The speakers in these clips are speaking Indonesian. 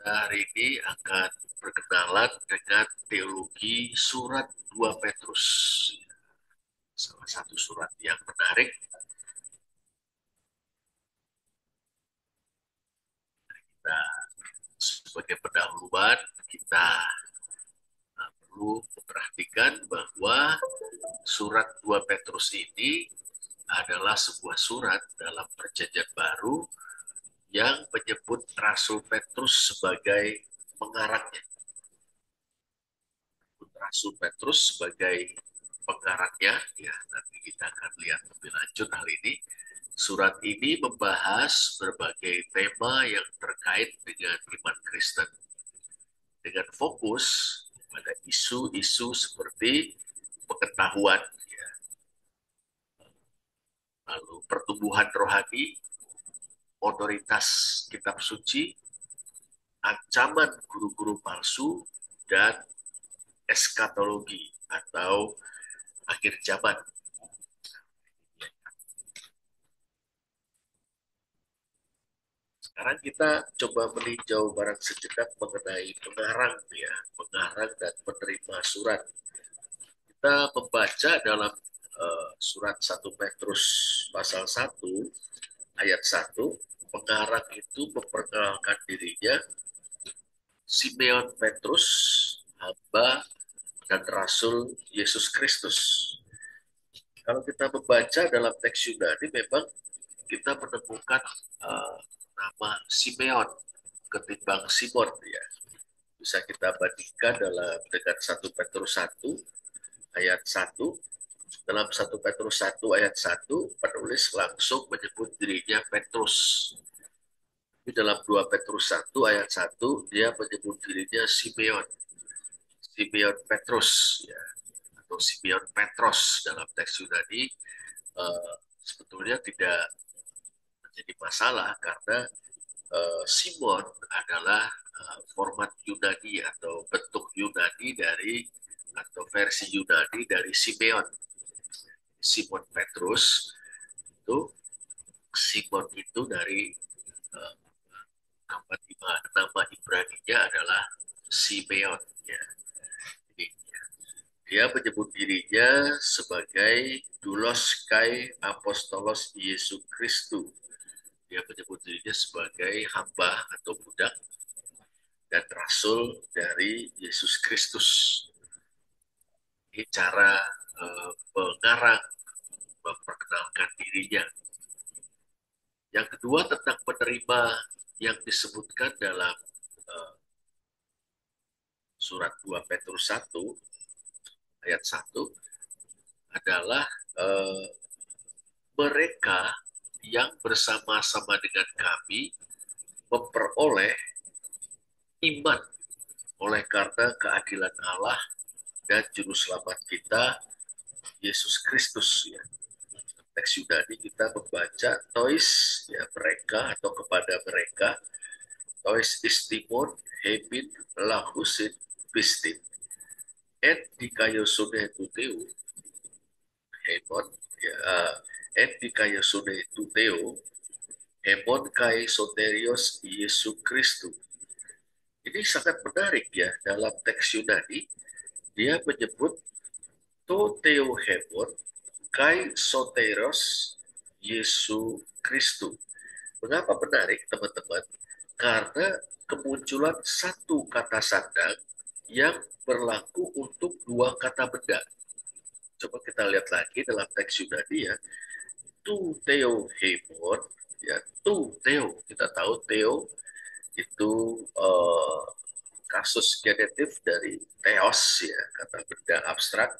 Kita hari ini akan berkenalan dengan teologi surat 2 Petrus. Salah satu surat yang menarik. Kita sebagai pendahuluan, kita perlu memperhatikan bahwa surat 2 Petrus ini adalah sebuah surat dalam perjanjian baru yang menyebut Rasul Petrus sebagai pengarangnya. Rasul Petrus sebagai pengarangnya, ya nanti kita akan lihat lebih lanjut hal ini. Surat ini membahas berbagai tema yang terkait dengan iman Kristen dengan fokus pada isu-isu seperti pengetahuan, ya, lalu pertumbuhan rohani, otoritas kitab suci, ancaman guru-guru palsu, dan eskatologi atau akhir zaman. Sekarang kita coba meninjau barang sejenak mengenai pengarang, ya, pengarang dan penerima surat. Kita membaca dalam surat 1 Petrus pasal 1 ayat 1, pengarang itu memperkenalkan dirinya Simeon Petrus, hamba dan rasul Yesus Kristus. Kalau kita membaca dalam teks Yunani, memang kita menemukan uh, nama Simeon ketimbang Simon, ya. Bisa kita bandingkan dengan 1 Petrus 1 ayat 1. Dalam 1 Petrus 1 ayat 1, penulis langsung menyebut dirinya Petrus. Tapi dalam 2 Petrus 1 ayat 1, dia menyebut dirinya Simeon. Simeon Petrus, ya, atau Simeon Petros dalam teks Yunani, sebetulnya tidak menjadi masalah karena Simon adalah format Yunani atau bentuk Yunani dari atau versi Yunani dari Simeon. Simon Petrus itu, Simon itu dari uh, nama Ibrani-nya adalah Simeon, ya. Jadi, dia menyebut dirinya sebagai Doulos Kai Apostolos Yesus Kristus. Dia menyebut dirinya sebagai hamba atau budak dan rasul dari Yesus Kristus. Ini cara pengarang memperkenalkan dirinya. Yang kedua tentang penerima yang disebutkan dalam uh, surat 2 Petrus 1 ayat 1 adalah uh, mereka yang bersama-sama dengan kami memperoleh iman oleh karena keadilan Allah dan juru selamat kita Yesus Kristus, ya. Teks Yunani kita membaca tois, ya, mereka atau kepada mereka, tois istimon hemin lahusin pistin et dikayosune tuteu hemon, ya, et dikayosune tuteu hemon kai soterios Yesu Kristus. Ini sangat menarik, ya, dalam teks Yunani dia menyebut to theo hemon kai soteros Yesu Kristus. Mengapa menarik, teman-teman? Karena kemunculan satu kata sandang yang berlaku untuk dua kata benda. Coba kita lihat lagi dalam teks Yunani, ya. Tu theo hemon, ya, tu theo. Kita tahu theo itu kasus genetif dari theos, ya, kata benda abstrak.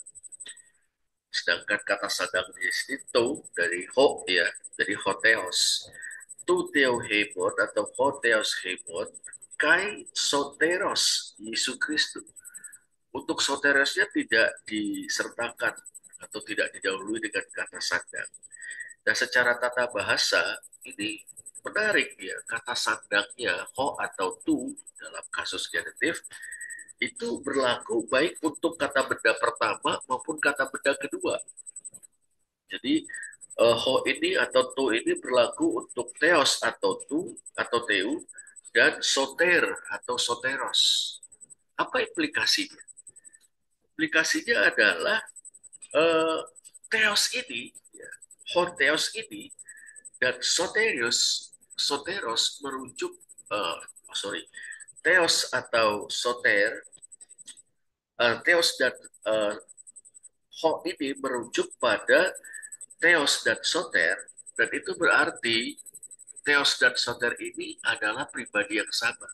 Sedangkan kata sandang di sini to dari ho, ya, dari hotheos. Tu theo hemon atau hotheos hemon kai soteros Yesus Kristus. Untuk soterosnya tidak disertakan atau tidak didahului dengan kata sandang. Dan secara tata bahasa ini menarik, ya, kata sandangnya ho atau tu dalam kasus genitif itu berlaku baik untuk kata benda pertama maupun kata benda kedua. Jadi ho ini atau tu ini berlaku untuk theos atau tu atau teu dan soter atau soteros. Apa implikasinya? Implikasinya adalah eh, theos ini, ya, hotheos ini dan soteros merujuk, sorry, theos atau soter, theos dan uh, ho ini merujuk pada theos dan soter, dan itu berarti theos dan soter ini adalah pribadi yang sama,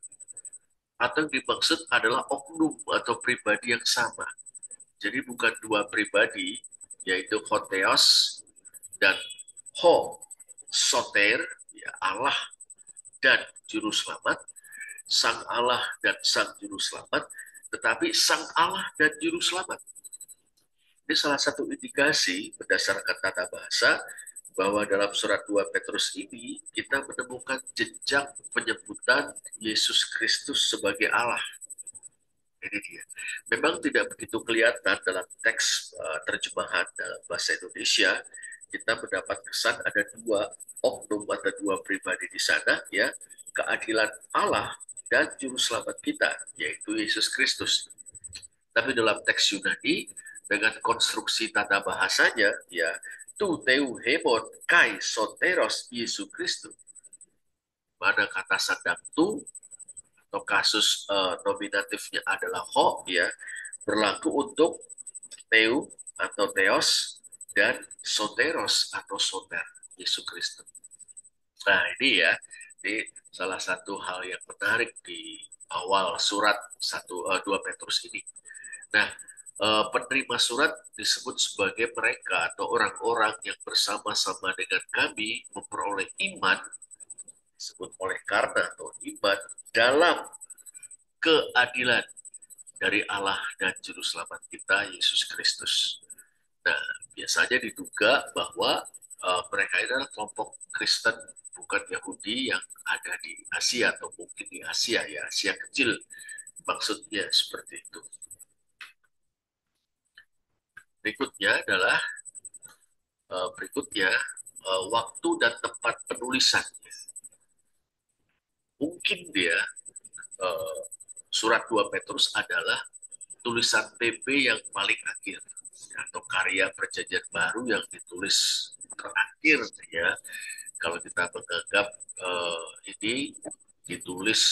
atau yang dimaksud adalah oknum atau pribadi yang sama. Jadi bukan dua pribadi, yaitu hotheos dan ho soter, ya Allah dan juru selamat, sang Allah dan sang juru selamat, tetapi sang Allah dan juru selamat. Ini salah satu indikasi berdasarkan tata bahasa bahwa dalam surat 2 Petrus ini kita menemukan jejak penyebutan Yesus Kristus sebagai Allah. Ini dia. Memang tidak begitu kelihatan dalam teks terjemahan dalam bahasa Indonesia. Kita mendapat kesan ada dua oknum atau dua pribadi di sana, ya, keadilan Allah dan juru selamat kita, yaitu Yesus Kristus. Tapi dalam teks Yunani dengan konstruksi tata bahasanya, ya, tu teu hemon kai soteros Yesus Kristus, mana kata sadang tu atau kasus nominatifnya adalah ho, ya, berlaku untuk teu atau theos dan soteros atau soter Yesus Kristus. Nah ini ya, ini salah satu hal yang menarik di awal surat 2 Petrus ini. Nah, penerima surat disebut sebagai mereka atau orang-orang yang bersama-sama dengan kami memperoleh iman, disebut oleh karena atau iman dalam keadilan dari Allah dan Juru Selamat kita, Yesus Kristus. Nah, biasanya diduga bahwa mereka ini adalah kelompok Kristen, bukan Yahudi yang ada di Asia atau mungkin di Asia, ya, Asia kecil. Maksudnya seperti itu. Berikutnya adalah waktu dan tempat penulisan. Mungkin dia surat 2 Petrus adalah tulisan PB yang paling akhir, atau karya perjanjian baru yang ditulis terakhir, ya. Kalau kita menganggap ini ditulis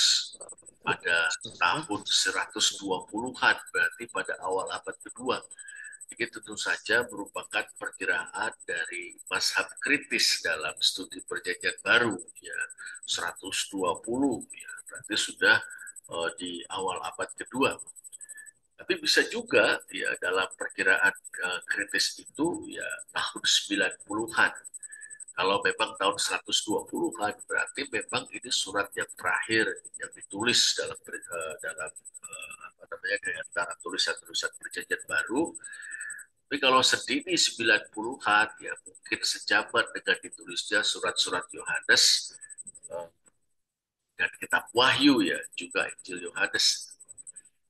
pada tahun 120-an, berarti pada awal abad kedua. Ini tentu saja merupakan perkiraan dari mazhab kritis dalam studi perjanjian baru, ya, 120, ya, berarti sudah di awal abad kedua. Tapi bisa juga, ya, dalam perkiraan kritis itu, ya, tahun 90-an. Kalau memang tahun 120-an, berarti memang ini surat yang terakhir yang ditulis dalam apa namanya, di antara tulisan-tulisan perjanjian baru. Tapi kalau sedini 90-an, ya mungkin sejaman dengan ditulisnya surat-surat Yohanes dan kitab Wahyu, ya, juga Injil Yohanes.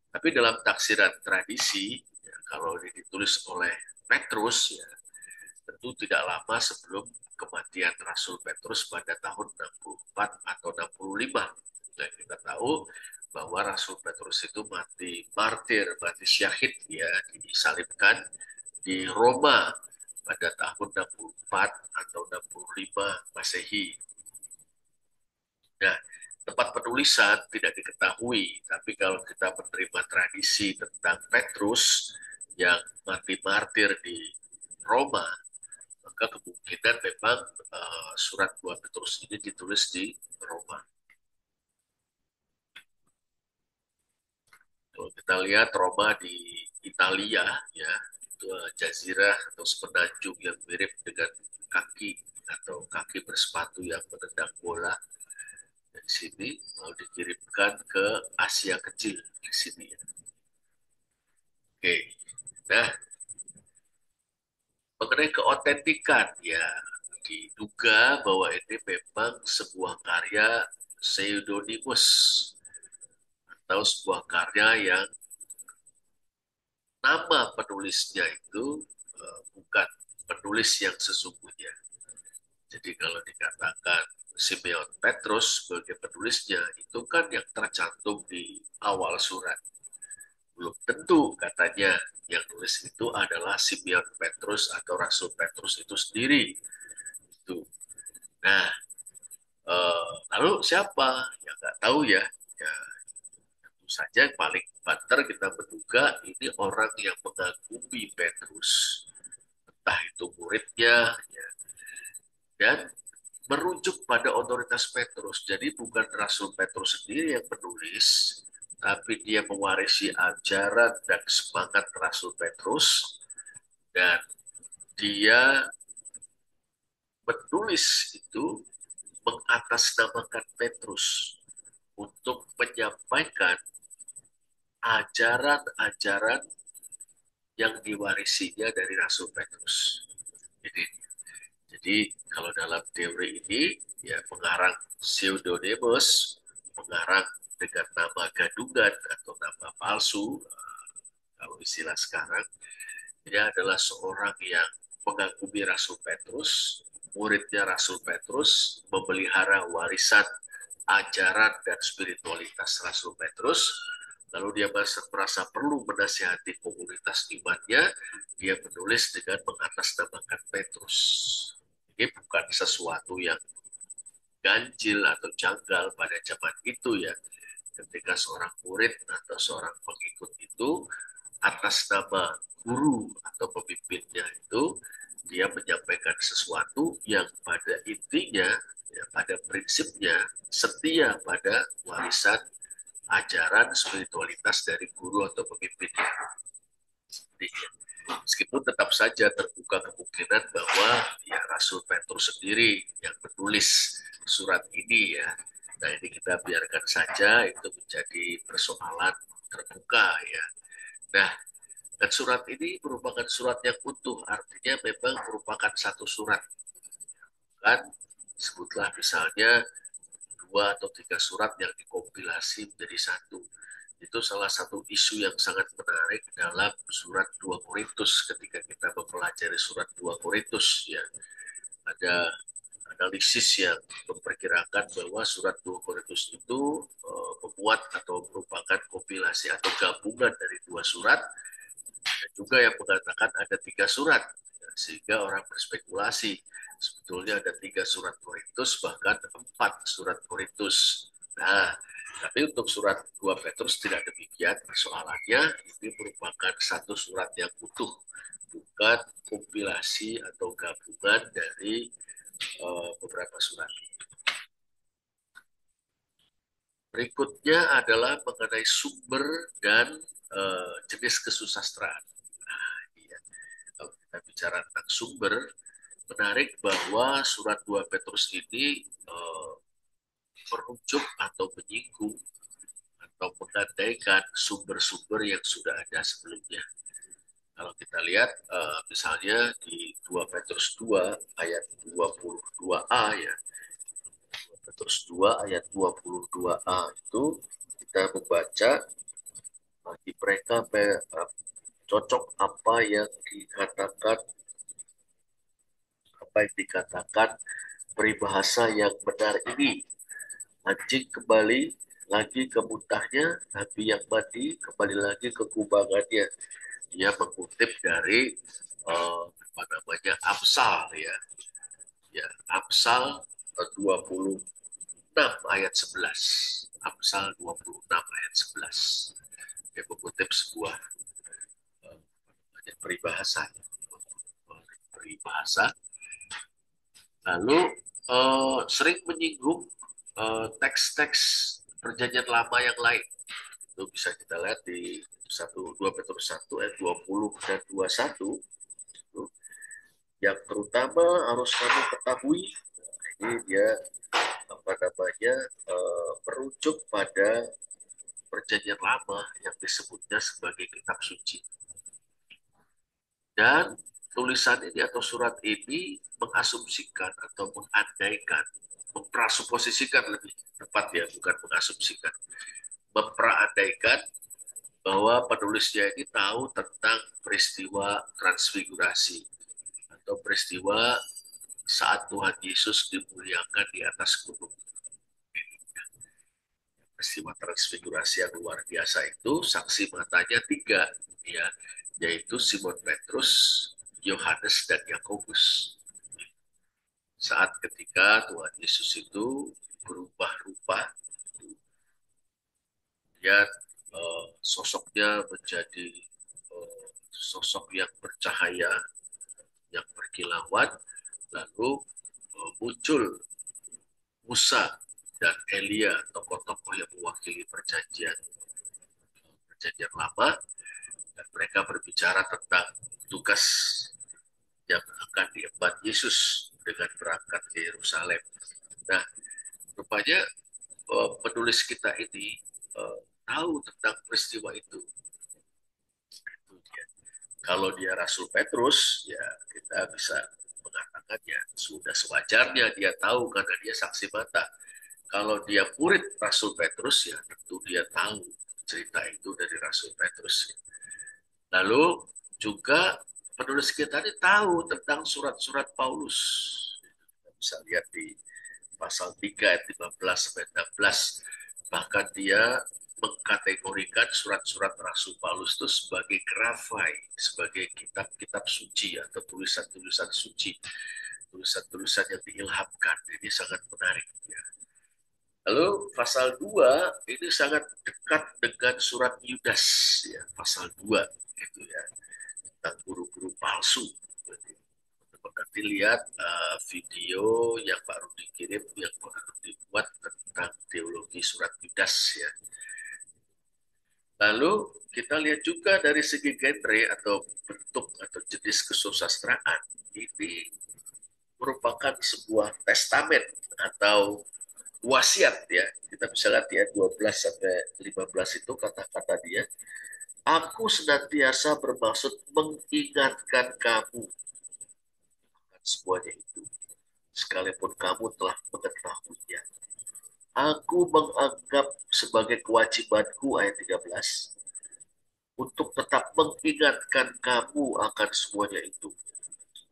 Tapi dalam taksiran tradisi, ya, kalau ini ditulis oleh Petrus, ya, tentu tidak lama sebelum kematian Rasul Petrus pada tahun 64 atau 65. Dan kita tahu bahwa Rasul Petrus itu mati martir, mati syahid, ya, disalibkan di Roma pada tahun 64 atau 65 Masehi. Nah, tempat penulisan tidak diketahui, tapi kalau kita menerima tradisi tentang Petrus yang mati martir di Roma, maka kemungkinan memang surat 2 Petrus ini ditulis di Roma. Kalau kita lihat Roma di Italia, ya, itu jazirah atau semenanjung yang mirip dengan kaki atau kaki bersepatu yang menendang bola. Dari sini mau dikirimkan ke Asia Kecil di sini. Oke, nah, mengenai keotentikan, ya, diduga bahwa ini memang sebuah karya pseudonimus atau sebuah karya yang nama penulisnya itu bukan penulis yang sesungguhnya. Jadi kalau dikatakan Simeon Petrus sebagai penulisnya, itu kan yang tercantum di awal surat. Belum tentu katanya yang tulis itu adalah Simeon Petrus atau Rasul Petrus itu sendiri. Itu. Nah, lalu siapa? Ya nggak tahu ya. Ya, tentu saja yang paling banter kita menduga ini orang yang mengagumi Petrus. Entah itu muridnya, ya, dan merujuk pada otoritas Petrus. Jadi bukan Rasul Petrus sendiri yang menulis, tapi dia mewarisi ajaran dan semangat Rasul Petrus, dan dia menulis itu mengatasnamakan Petrus untuk menyampaikan ajaran-ajaran yang diwarisinya dari Rasul Petrus. Jadi, jadi kalau dalam teori ini, ya pengarang pseudonymus, pengarang dengan nama gadungan atau nama palsu, kalau istilah sekarang, dia adalah seorang yang mengagumi Rasul Petrus, muridnya Rasul Petrus, memelihara warisan ajaran dan spiritualitas Rasul Petrus, lalu dia merasa perlu menasihati komunitas imannya, dia menulis dengan mengatasnamakan Petrus. Ini bukan sesuatu yang ganjil atau janggal pada zaman itu ya. Ketika seorang murid atau seorang pengikut itu atas nama guru atau pemimpinnya itu dia menyampaikan sesuatu yang pada intinya, ya, pada prinsipnya setia pada warisan ajaran spiritualitas dari guru atau pemimpinnya. Meskipun tetap saja terbuka kemungkinan bahwa ya Rasul Petrus sendiri yang menulis surat ini ya. Nah ini kita biarkan saja itu menjadi persoalan terbuka ya. Nah, dan surat ini merupakan surat yang utuh, artinya memang merupakan satu surat. Kan, sebutlah misalnya dua atau tiga surat yang dikompilasi menjadi satu. Itu salah satu isu yang sangat menarik dalam surat 2 Korintus ketika kita mempelajari surat 2 Korintus ya. Ada analisis yang memperkirakan bahwa surat 2 Korintus itu membuat atau merupakan kompilasi atau gabungan dari dua surat, dan juga yang mengatakan ada tiga surat, sehingga orang berspekulasi sebetulnya ada tiga surat Korintus, bahkan empat surat Korintus. Nah, tapi untuk surat 2 Petrus tidak demikian persoalannya, ini merupakan satu surat yang utuh, bukan kompilasi atau gabungan dari beberapa surat. Berikutnya adalah mengenai sumber dan jenis kesusastraan. Nah, iya. Kalau kita bicara tentang sumber, menarik bahwa surat 2 Petrus ini merujuk atau menyinggung atau mengandaikan sumber-sumber yang sudah ada sebelumnya. Kalau kita lihat misalnya di 2 Petrus 2 ayat 22a ya. 2 Petrus 2 ayat 22a itu kita membaca bagi mereka cocok apa yang dikatakan peribahasa yang benar ini. Anjing kembali lagi ke muntahnya, nabi yang mati kembali lagi ke kubangannya. Dia mengutip dari apa namanya Amsal ya. Ya, Amsal 26 ayat 11. Amsal 26 ayat 11. Dia mengutip sebuah peribahasa. Peribahasa. Lalu sering menyinggung teks-teks perjanjian lama yang lain. Itu bisa kita lihat di 2 Petrus 1 ayat 20 dan 21. Yang terutama harus kamu ketahui, ini dia apa namanya merujuk pada perjanjian lama yang disebutnya sebagai kitab suci. Dan tulisan ini atau surat ini mengasumsikan atau mengandaikan, memprasuposisikan lebih tepat ya, bukan mengasumsikan, memperandaikan bahwa penulisnya ini tahu tentang peristiwa transfigurasi atau peristiwa saat Tuhan Yesus dimuliakan di atas gunung. Peristiwa transfigurasi yang luar biasa itu saksi matanya tiga, ya, yaitu Simon Petrus, Yohanes, dan Yakobus. Saat ketika Tuhan Yesus itu berubah rupa, dia sosoknya menjadi sosok yang bercahaya, yang berkilauan, lalu muncul Musa dan Elia, tokoh-tokoh yang mewakili perjanjian lama, dan mereka berbicara tentang tugas yang akan diemban Yesus dengan berangkat ke Yerusalem. Nah, rupanya penulis kita ini tahu tentang peristiwa itu. Kalau dia Rasul Petrus, ya kita bisa mengatakan ya sudah sewajarnya dia tahu karena dia saksi mata. Kalau dia murid Rasul Petrus, ya tentu dia tahu cerita itu dari Rasul Petrus. Lalu juga penulis kita ini tahu tentang surat-surat Paulus. Kita bisa lihat di pasal 3 ayat 15 sampai 16. Bahkan dia mengkategorikan surat-surat Rasul Paulus itu sebagai grafai, sebagai kitab-kitab suci atau tulisan-tulisan suci, tulisan-tulisan yang diilhamkan. Ini sangat menarik. Ya. Lalu pasal 2 ini sangat dekat dengan surat Yudas, ya, pasal 2 itu ya, tentang guru-guru palsu. Nanti lihat video yang baru dikirim, yang baru dibuat tentang teologi surat Yudas ya. Lalu kita lihat juga dari segi genre atau bentuk atau jenis kesusastraan, ini merupakan sebuah testamen atau wasiat ya. Kita bisa lihat ya 12 sampai 15 itu kata-kata dia. Aku senantiasa bermaksud mengingatkan kamu akan semuanya itu, sekalipun kamu telah mengetahuinya. Aku menganggap sebagai kewajibanku, ayat 13, untuk tetap mengingatkan kamu akan semuanya itu.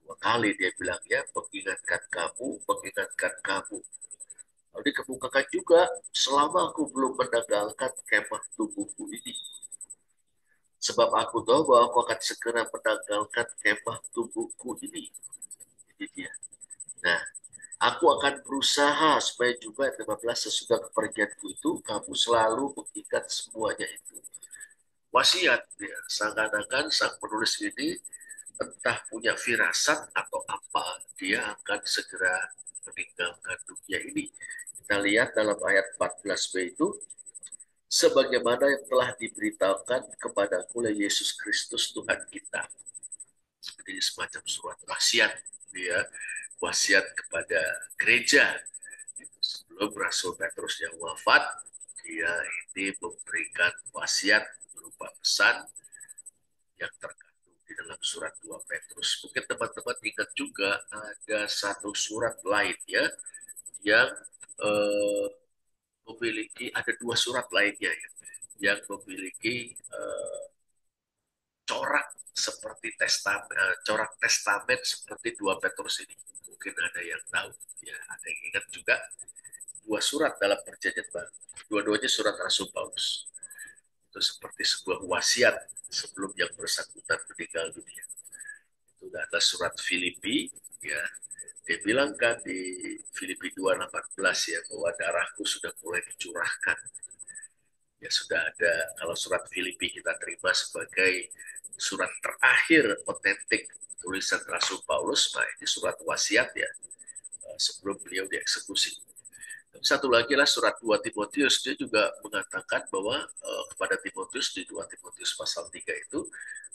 Dua kali dia bilang ya, mengingatkan kamu, mengingatkan kamu. Lalu dikemukakan juga, selama aku belum menanggalkan kemah tubuhku ini. Sebab aku tahu bahwa aku akan segera menanggalkan kemah tubuhku ini. Ini dia. Nah, aku akan berusaha supaya juga 15 sesudah kepergianku itu, kamu selalu mengingat semuanya itu. Wasiat, ya. Seakan-akan sang penulis ini entah punya firasat atau apa, dia akan segera meninggalkan dunia ini. Kita lihat dalam ayat 14b itu, sebagaimana yang telah diberitahukan kepadaku oleh Yesus Kristus Tuhan kita. Ini semacam surat wasiat, dia wasiat kepada gereja. Sebelum Rasul Petrus yang wafat, dia ini memberikan wasiat berupa pesan yang terkandung di dalam surat 2 Petrus. Mungkin teman-teman ingat juga ada satu surat lain ya, yang eh, memiliki, ada dua surat lainnya ya, yang memiliki corak seperti corak testamen seperti 2 Petrus ini. Mungkin ada yang tahu, ya ada yang ingat juga dua surat dalam perjanjian baru. Dua-duanya surat Rasul Paulus. Itu seperti sebuah wasiat sebelum yang bersangkutan meninggal dunia. Itu ada surat Filipi, ya. Dia bilang kan di Filipi 2:18 ya, bahwa darahku sudah mulai dicurahkan. Ya sudah ada, kalau surat Filipi kita terima sebagai surat terakhir otentik tulisan Rasul Paulus, nah ini surat wasiat ya, sebelum beliau dieksekusi. Satu lagi lah surat 2 Timotius, dia juga mengatakan bahwa kepada Timotius di 2 Timotius pasal 3 itu,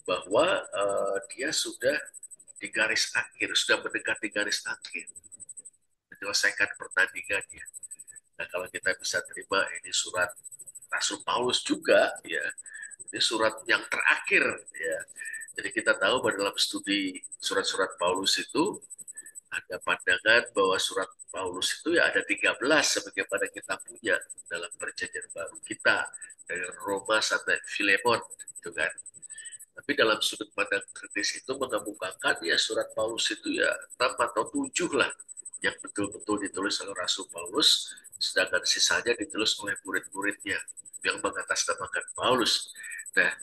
bahwa dia sudah di garis akhir, sudah mendekati garis akhir, menyelesaikan pertandingannya. Nah kalau kita bisa terima ini surat Rasul Paulus juga, ya ini surat yang terakhir, ya. Jadi kita tahu bahwa dalam studi surat-surat Paulus itu ada pandangan bahwa surat Paulus itu ya ada 13 sebagaimana kita punya dalam perjanjian baru kita, dari Roma sampai Filemon, itu kan. Tapi Tapi dalam sudut pandang kritis itu mengemukakan ya surat Paulus itu ya 6 atau 7 lah yang betul-betul ditulis oleh Rasul Paulus, sedangkan sisanya ditulis oleh murid-muridnya yang mengatasnamakan Paulus. Nah,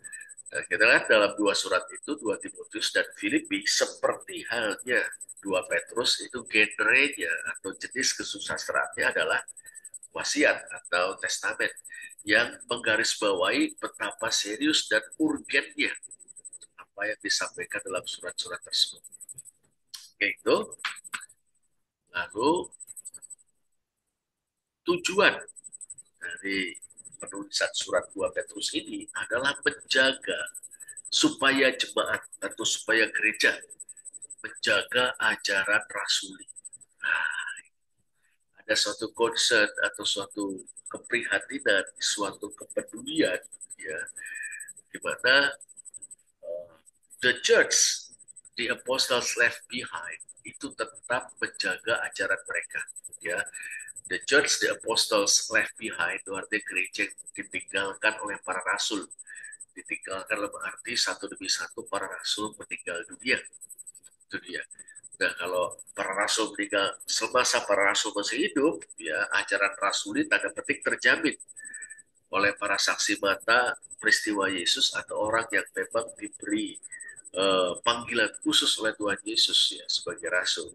kita lihat dalam dua surat itu, dua Timotius dan Filipi, seperti halnya dua Petrus, itu genrenya atau jenis kesusastraannya adalah wasiat atau testamen yang menggarisbawahi betapa serius dan urgennya apa yang disampaikan dalam surat-surat tersebut. Yaitu, lalu tujuan dari penulisan surat 2 Petrus ini adalah menjaga supaya jemaat atau supaya gereja menjaga ajaran rasuli. Nah, ada suatu concern atau suatu keprihatinan, suatu kepedulian, ya, di mana the church, the apostles left behind, itu tetap menjaga ajaran mereka. Ya, the church, the apostles left behind, itu artinya gereja yang ditinggalkan oleh para rasul. Ditinggalkan dalam arti satu demi satu para rasul meninggal dunia. Itu dia. Nah, kalau para rasul meninggal semasa para rasul masih hidup, ya ajaran rasuli tanda petik terjamin oleh para saksi mata peristiwa Yesus atau orang yang memang diberi panggilan khusus oleh Tuhan Yesus ya sebagai rasul.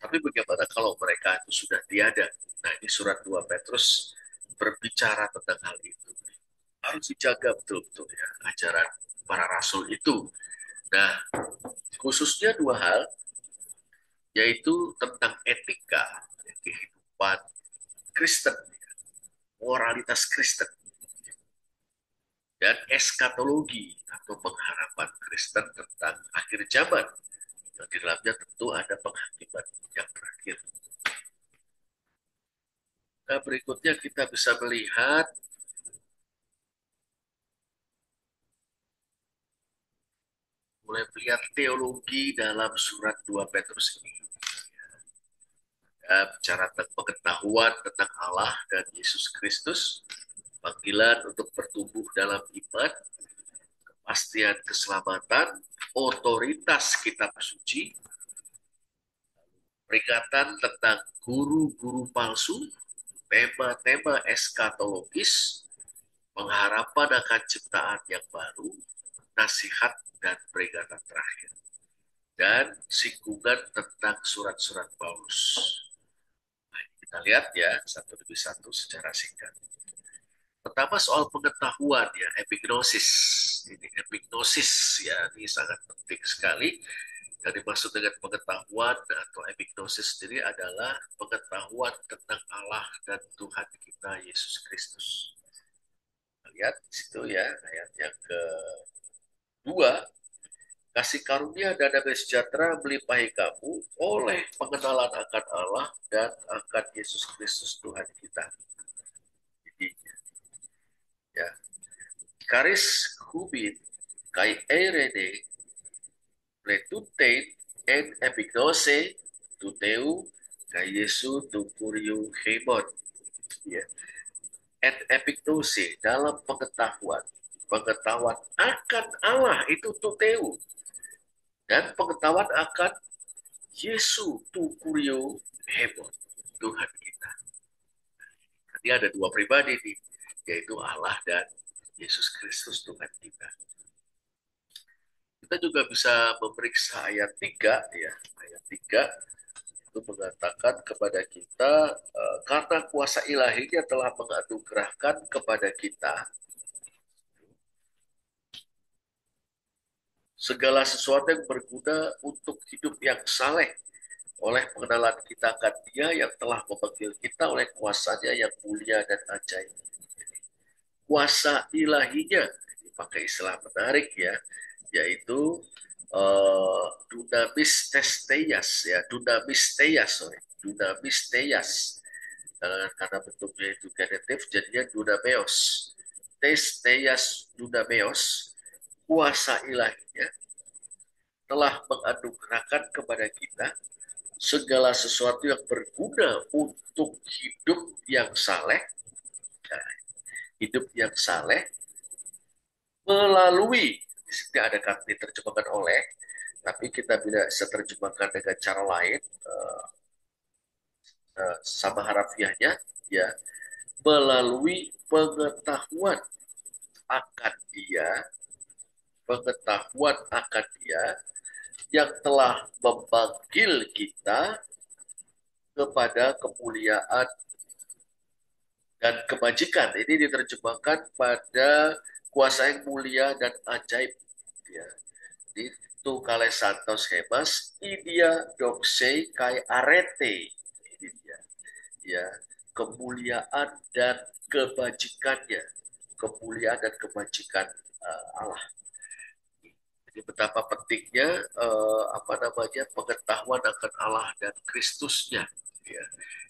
Tapi bagaimana kalau mereka itu sudah tiada? Nah, ini surat 2 Petrus berbicara tentang hal itu. Harus dijaga betul-betul ya ajaran para rasul itu. Nah, khususnya dua hal, yaitu tentang etika, kehidupan Kristen, moralitas Kristen, dan eskatologi atau pengharapan Kristen tentang akhir zaman. Yang di dalamnya tentu ada penghakiman yang terakhir. Nah, berikutnya kita bisa melihat mulai melihat teologi dalam surat 2 Petrus ini. Ya, bicara tentang pengetahuan tentang Allah dan Yesus Kristus, panggilan untuk bertumbuh dalam iman, kepastian keselamatan, otoritas kitab suci, peringatan tentang guru-guru palsu, tema-tema eskatologis, pengharapan akan ciptaan yang baru, nasihat dan peringatan terakhir, dan singgungan tentang surat-surat Paulus. Nah, kita lihat ya satu demi satu secara singkat. Pertama soal pengetahuan ya, epignosis. Ini epignosis ya, ini sangat penting sekali. Yang dimaksud dengan pengetahuan atau epignosis sendiri adalah pengetahuan tentang Allah dan Tuhan kita Yesus Kristus. Lihat di situ ya, ayat yang kedua, kasih karunia dan damai sejahtera melimpahi kamu oleh pengenalan akan Allah dan akan Yesus Kristus Tuhan kita. Jadi, ya, karis hubin kai erene pletutein en epignose tuteu kai Yesu tukuriu hemon. Ya. En epignose dalam pengetahuan. Pengetahuan akan Allah itu tuteu. Dan pengetahuan akan Yesu tukuriu hemon. Tuhan kita. Jadi ada dua pribadi nih, yaitu Allah dan Yesus Kristus Tuhan kita. Kita juga bisa memeriksa ayat 3 ya. Ayat 3 itu mengatakan kepada kita karena kuasa ilahinya telah menganugerahkan kepada kita segala sesuatu yang berguna untuk hidup yang saleh oleh pengenalan kita akan Dia yang telah memanggil kita oleh kuasanya yang mulia dan ajaib. Kuasa ilahinya, pakai istilah menarik ya, yaitu dunamis testeias ya, dunamis teias, sorry, dunamis teias. Karena bentuknya itu genitif, jadinya dunameos. Testeias dunameos, kuasa ilahinya telah menganugerahkan kepada kita segala sesuatu yang berguna untuk hidup yang saleh, hidup yang saleh melalui. Di sini ada kata diterjemahkan oleh, tapi kita bisa terjemahkan dengan cara lain, sama harafiahnya, ya, melalui pengetahuan akan dia, pengetahuan akan dia yang telah memanggil kita kepada kemuliaan dan kebajikan. Ini diterjemahkan pada kuasa yang mulia dan ajaib. Ya. Itu kale santos hemas, idia doxei kai arete. Ini dia. Ya, kemuliaan dan kebajikannya. Kemuliaan dan kebajikan Allah. Jadi betapa pentingnya apa namanya pengetahuan akan Allah dan Kristusnya. Ya,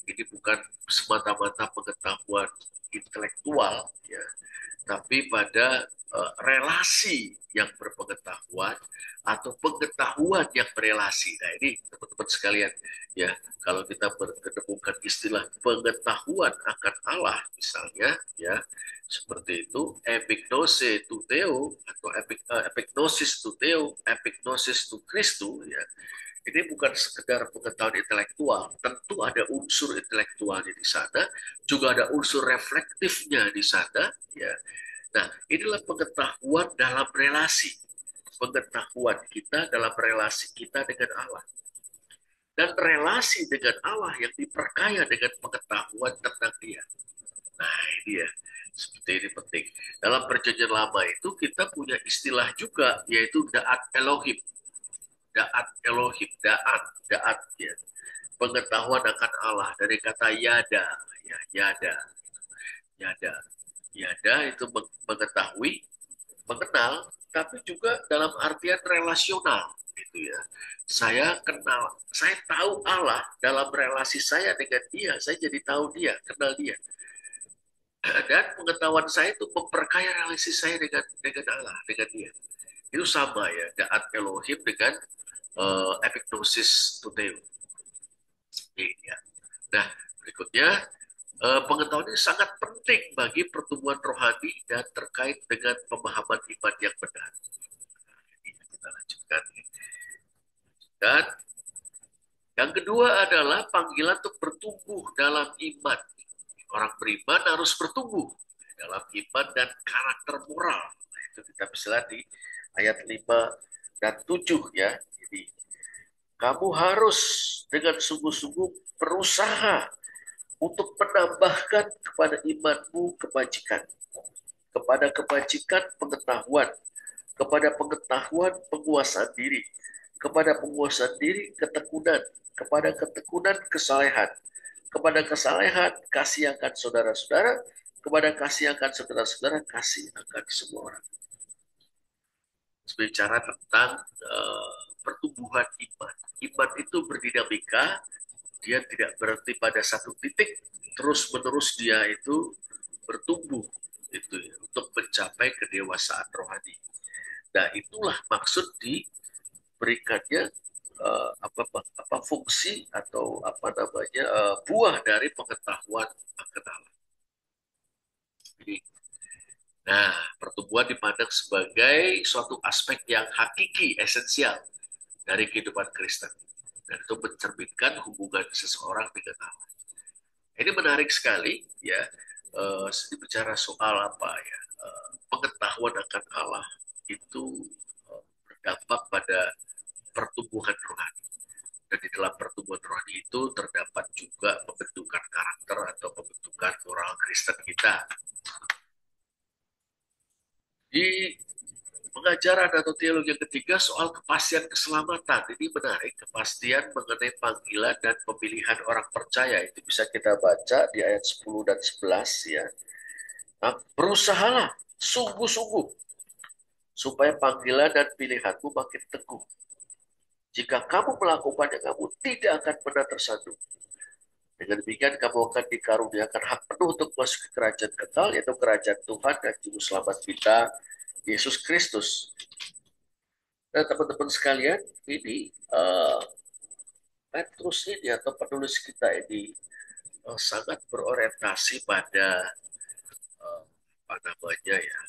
ini bukan semata-mata pengetahuan intelektual, ya, tapi pada relasi yang berpengetahuan atau pengetahuan yang berelasi. Nah ini teman-teman sekalian, ya, kalau kita menemukan istilah pengetahuan akan Allah misalnya, ya, seperti itu, epignose tu Theo atau epignosis tu Theo, epignosis tu Christu, ya, ini bukan sekedar pengetahuan intelektual, tentu ada unsur intelektualnya di sana, juga ada unsur reflektifnya di sana, ya. Nah, inilah pengetahuan dalam relasi, pengetahuan kita dalam relasi kita dengan Allah, dan relasi dengan Allah yang diperkaya dengan pengetahuan tentang Dia. Nah, ini ya, seperti ini penting. Dalam perjanjian lama itu kita punya istilah juga, yaitu Da'at Elohim. Da'at Elohim, Da'at ya. Pengetahuan akan Allah dari kata Yada, ya, Yada, Yada. Yada itu mengetahui, mengenal, tapi juga dalam artian relasional, gitu ya. Saya kenal, saya tahu Allah dalam relasi saya dengan Dia, saya jadi tahu Dia, kenal Dia. Dan pengetahuan saya itu memperkaya relasi saya dengan Allah, dengan Dia. Itu sama ya, Da'at Elohim dengan epignosis tuteo. Ya. Nah, berikutnya pengetahuan ini sangat penting bagi pertumbuhan rohani dan terkait dengan pemahaman iman yang benar. Ini kita lanjutkan. Dan yang kedua adalah panggilan untuk bertumbuh dalam iman. Orang beriman harus bertumbuh dalam iman dan karakter moral. Nah, itu kita bisa lihat di ayat 5 dan 7 ya. Jadi, kamu harus dengan sungguh-sungguh berusaha untuk menambahkan kepada imanmu kebajikan, kepada kebajikan pengetahuan, kepada pengetahuan penguasaan diri, kepada penguasaan diri ketekunan, kepada ketekunan kesalehan, kepada kesalehan kasih akan saudara-saudara, kepada kasih akan saudara-saudara, kasih akan semua orang. Bicara tentang pertumbuhan iman. Iman itu berdinamika, dia tidak berhenti pada satu titik, terus menerus dia itu bertumbuh itu ya, untuk mencapai kedewasaan rohani. Nah, itulah maksud diberikannya apa fungsi atau apa namanya buah dari pengetahuan akan Allah. Jadi, nah, pertumbuhan dipandang sebagai suatu aspek yang hakiki, esensial dari kehidupan Kristen. Dan itu mencerminkan hubungan seseorang dengan Allah. Ini menarik sekali, ya. Bicara soal apa ya, pengetahuan akan Allah itu berdampak pada pertumbuhan rohani. Dan di dalam pertumbuhan rohani itu terdapat juga pembentukan karakter atau pembentukan moral Kristen kita. Di pengajaran atau teologi yang ketiga soal kepastian keselamatan. Ini menarik, kepastian mengenai panggilan dan pemilihan orang percaya. Itu bisa kita baca di ayat 10 dan 11 ya. Nah, berusahalah sungguh-sungguh supaya panggilan dan pilihanmu makin teguh. Jika kamu melakukannya, kamu tidak akan pernah tersandung. Dengan demikian, kamu akan dikaruniakan hak penuh untuk masuk ke kerajaan kekal, yaitu kerajaan Tuhan dan Juru Selamat kita, Yesus Kristus. Nah, teman-teman sekalian, ini Petrus ini atau penulis kita ini sangat berorientasi pada apa namanya ya,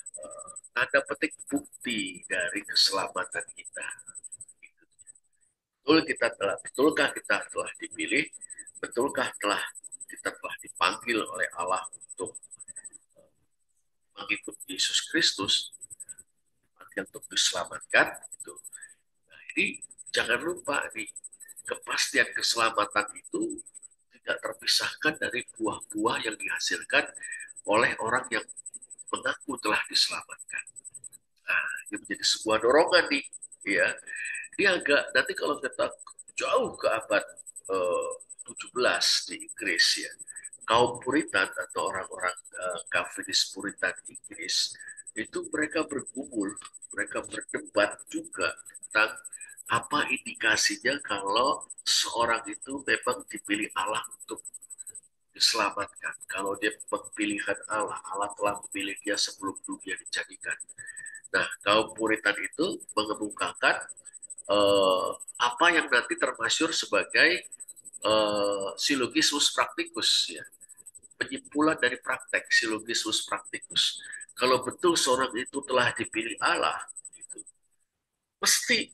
tanda petik bukti dari keselamatan kita. Betulkah kita telah dipilih? Betulkah kita telah dipanggil oleh Allah untuk mengikuti Yesus Kristus, untuk diselamatkan? Gitu. Nah, ini jangan lupa nih, kepastian keselamatan itu tidak terpisahkan dari buah-buah yang dihasilkan oleh orang yang mengaku telah diselamatkan. Nah, ini menjadi sebuah dorongan nih, ya. Ini agak nanti kalau kita jauh ke abad 17 di Inggris ya, kaum Puritan atau orang-orang Calvinis Puritan Inggris itu mereka bergumul, mereka berdebat juga tentang apa indikasinya kalau seorang itu memang dipilih Allah untuk diselamatkan. Kalau dia pilihan Allah, Allah telah memilih dia sebelum dunia dijadikan. Nah, kaum Puritan itu mengemukakan eh, apa yang nanti termasyur sebagai silogismus praktikus, ya, penyimpulan dari praktek silogismus praktikus. Kalau betul seorang itu telah dipilih Allah, gitu, mesti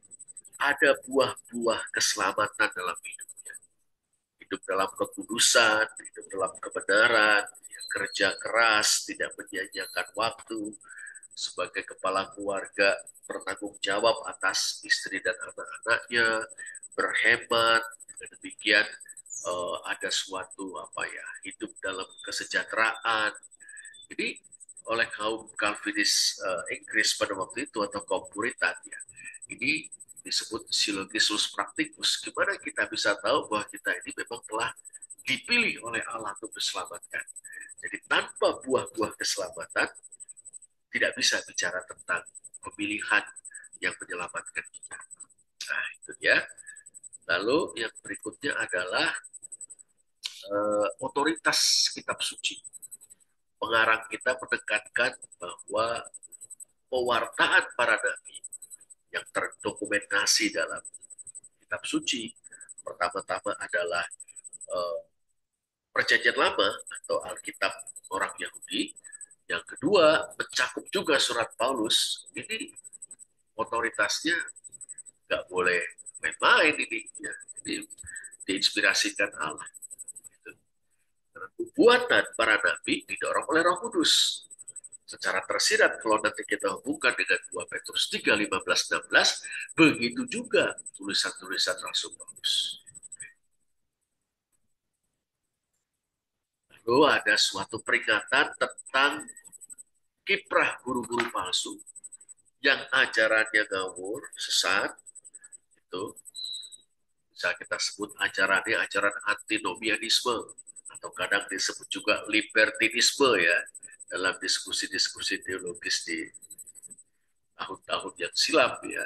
ada buah-buah keselamatan dalam hidupnya. Hidup dalam kekudusan, hidup dalam kebenaran, ya, kerja keras, tidak menyia-nyiakan waktu, sebagai kepala keluarga bertanggung jawab atas istri dan anak-anaknya, berhemat. Dengan demikian ada suatu apa ya, hidup dalam kesejahteraan. Jadi oleh kaum Calvinis Inggris pada waktu itu atau kaum Puritan ya, ini disebut silogismus praktikus. Gimana kita bisa tahu bahwa kita ini memang telah dipilih oleh Allah untuk diselamatkan? Jadi tanpa buah-buah keselamatan tidak bisa bicara tentang pemilihan yang menyelamatkan kita. Nah, itu ya. Lalu yang berikutnya adalah otoritas kitab suci. Pengarang kita menekankan bahwa pewartaan para nabi yang terdokumentasi dalam kitab suci pertama-tama adalah eh, Perjanjian Lama atau Alkitab orang Yahudi. Yang kedua mencakup juga surat Paulus. Ini otoritasnya nggak boleh main-main ini. Ya. Ini diinspirasikan Allah. Gitu. Buatan para nabi didorong oleh Roh Kudus. Secara tersirat kalau nanti kita hubungkan dengan 2 Petrus 3, 15, 16, begitu juga tulisan-tulisan Rasul Paulus. Lalu ada suatu peringatan tentang kiprah guru-guru palsu yang ajarannya ngawur, sesat, itu bisa kita sebut ajarannya ajaran antinomianisme atau kadang disebut juga libertinisme ya dalam diskusi-diskusi teologis di tahun-tahun yang silam ya,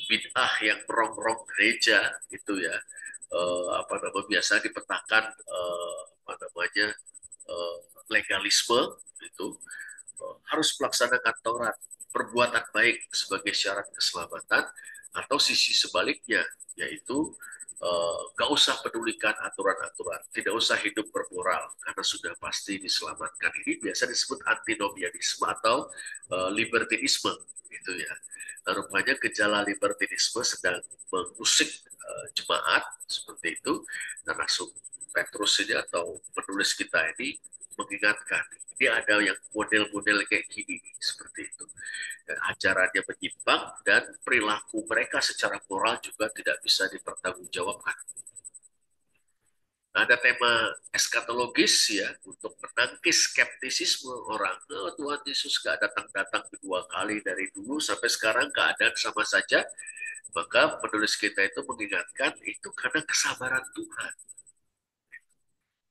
bid'ah yang merongrong gereja itu ya, apa namanya biasa dipetakan apa namanya eh, legalisme itu, harus melaksanakan Taurat, perbuatan baik sebagai syarat keselamatan, atau sisi sebaliknya, yaitu gak usah pedulikan aturan-aturan, tidak usah hidup bermoral karena sudah pasti diselamatkan. Ini biasa disebut antinomianisme atau libertinisme, gitu ya. Nah, rupanya gejala libertinisme sedang mengusik jemaat seperti itu, dan langsung Petrus ini atau penulis kita ini mengingatkan ini ada yang model-model kayak gini seperti itu. Dan ajarannya menyimpang dan perilaku mereka secara moral juga tidak bisa dipertanggungjawabkan. Nah, ada tema eskatologis ya untuk menangkis skeptisisme orang. Oh, Tuhan Yesus gak datang-datang kedua kali dari dulu sampai sekarang keadaan sama saja. Maka penulis kita itu mengingatkan itu karena kesabaran Tuhan.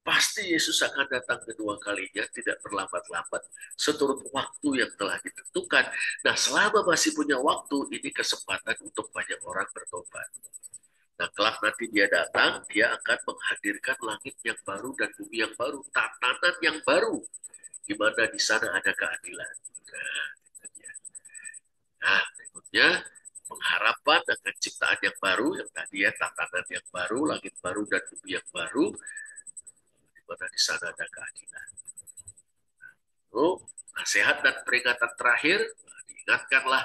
Pasti Yesus akan datang kedua kalinya, tidak berlambat-lambat, seturut waktu yang telah ditentukan. Nah, selama masih punya waktu, ini kesempatan untuk banyak orang bertobat. Nah, kelak nanti dia datang, dia akan menghadirkan langit yang baru dan bumi yang baru, tatanan yang baru, di mana di sana ada keadilan. Nah, berikutnya pengharapan akan ciptaan yang baru, yang tadi ya tatanan yang baru, langit baru dan bumi yang baru, di mana di sana ada keadilan. Lalu nasihat dan peringatan terakhir ingatkanlah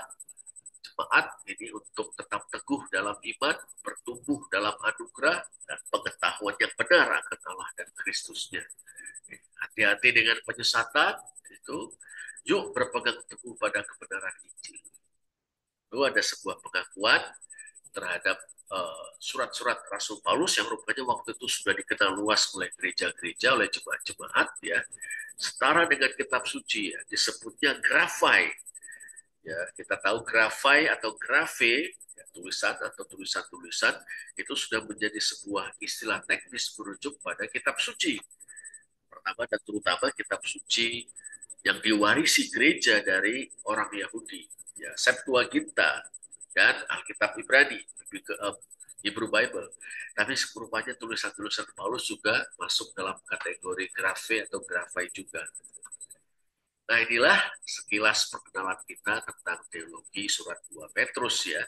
jemaat ini untuk tetap teguh dalam iman, bertumbuh dalam anugerah, dan pengetahuan yang benar akan Allah dan Kristusnya. Hati-hati dengan penyesatan, itu yuk berpegang teguh pada kebenaran Injil. Itu ada sebuah pengakuan terhadap surat-surat Rasul Paulus yang rupanya waktu itu sudah dikenal luas oleh gereja-gereja, oleh jemaat-jemaat, ya, setara dengan kitab suci, ya, disebutnya grafai. Ya, kita tahu grafai atau grafe, ya, tulisan atau tulisan-tulisan, itu sudah menjadi sebuah istilah teknis merujuk pada kitab suci. Pertama dan terutama kitab suci yang diwarisi gereja dari orang Yahudi, ya, Septuaginta dan Alkitab Ibrani, Hebrew Bible. Tapi rupanya tulisan-tulisan Paulus juga masuk dalam kategori grafe atau grafai juga. Nah, inilah sekilas perkenalan kita tentang teologi surat 2 Petrus, ya.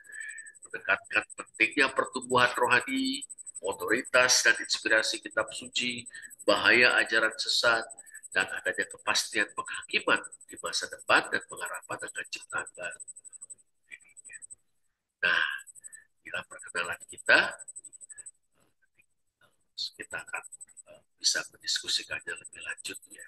Menekankan pentingnya pertumbuhan rohani, otoritas dan inspirasi kitab suci, bahaya ajaran sesat, dan adanya kepastian penghakiman di masa depan dan pengharapan akan ciptaan baru. Nah, inilah perkenalan kita. Kita akan bisa mendiskusikannya lebih lanjut, ya.